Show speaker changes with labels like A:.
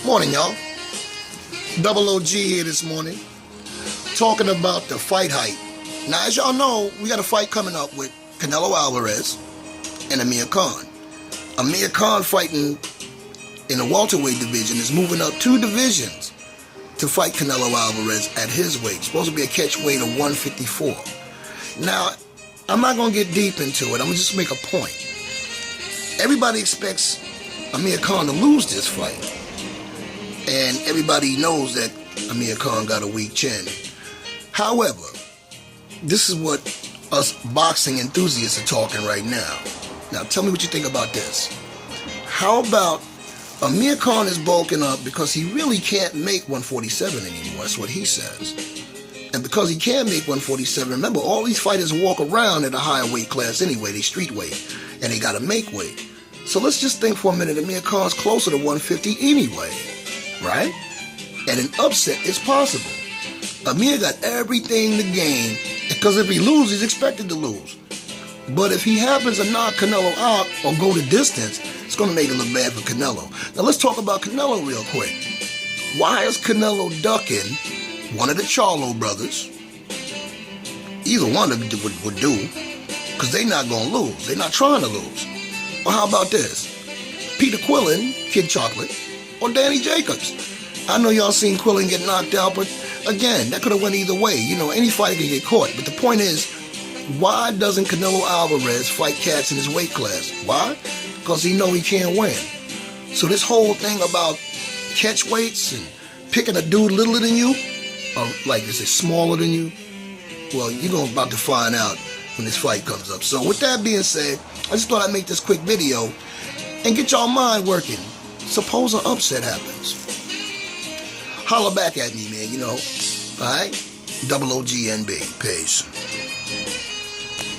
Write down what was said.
A: Morning, y'all. Double OG here this morning, talking about the fight hype. Now, as y'all know, we got a fight coming up with Canelo Alvarez and Amir Khan. Amir Khan fighting in the welterweight division is moving up 2 divisions to fight Canelo Alvarez at his weight. It's supposed to be a catch weight of 154. Now, I'm not going to get deep into it. I'm going to just make a point. Everybody expects Amir Khan to lose this fight. And everybody knows that Amir Khan got a weak chin. However, this is what us boxing enthusiasts are talking right now. Now, tell me what you think about this. How about Amir Khan is bulking up because he really can't make 147 anymore. That's what he says. And because he can't make 147, remember, all these fighters walk around at a higher weight class anyway. They street weight, and they got to make weight. So let's just think for a minute. Amir Khan's closer to 150 anyway, right? And an upset is possible. Amir got everything to gain, because if he loses, he's expected to lose. But if he happens to knock Canelo out or go the distance, it's going to make it look bad for Canelo. Now let's talk about Canelo real quick. Why is Canelo ducking one of the Charlo brothers? Either one of them would do, because they're not going to lose. They're not trying to lose. Or how about this? Peter Quillin, Kid Chocolate, or Danny Jacobs. I know y'all seen Quillin get knocked out, but again, that could have went either way. You know, any fighter can get caught. But the point is, why doesn't Canelo Alvarez fight cats in his weight class? Why? Because he know he can't win. So this whole thing about catch weights and picking a dude littler than you, or like is it smaller than you? Well, you're going about to find out when this fight comes up. So with that being said, I just thought I'd make this quick video and get y'all mind working. Suppose an upset happens. Holler back at me, man, you know. Alright? Double OG NB. Peace.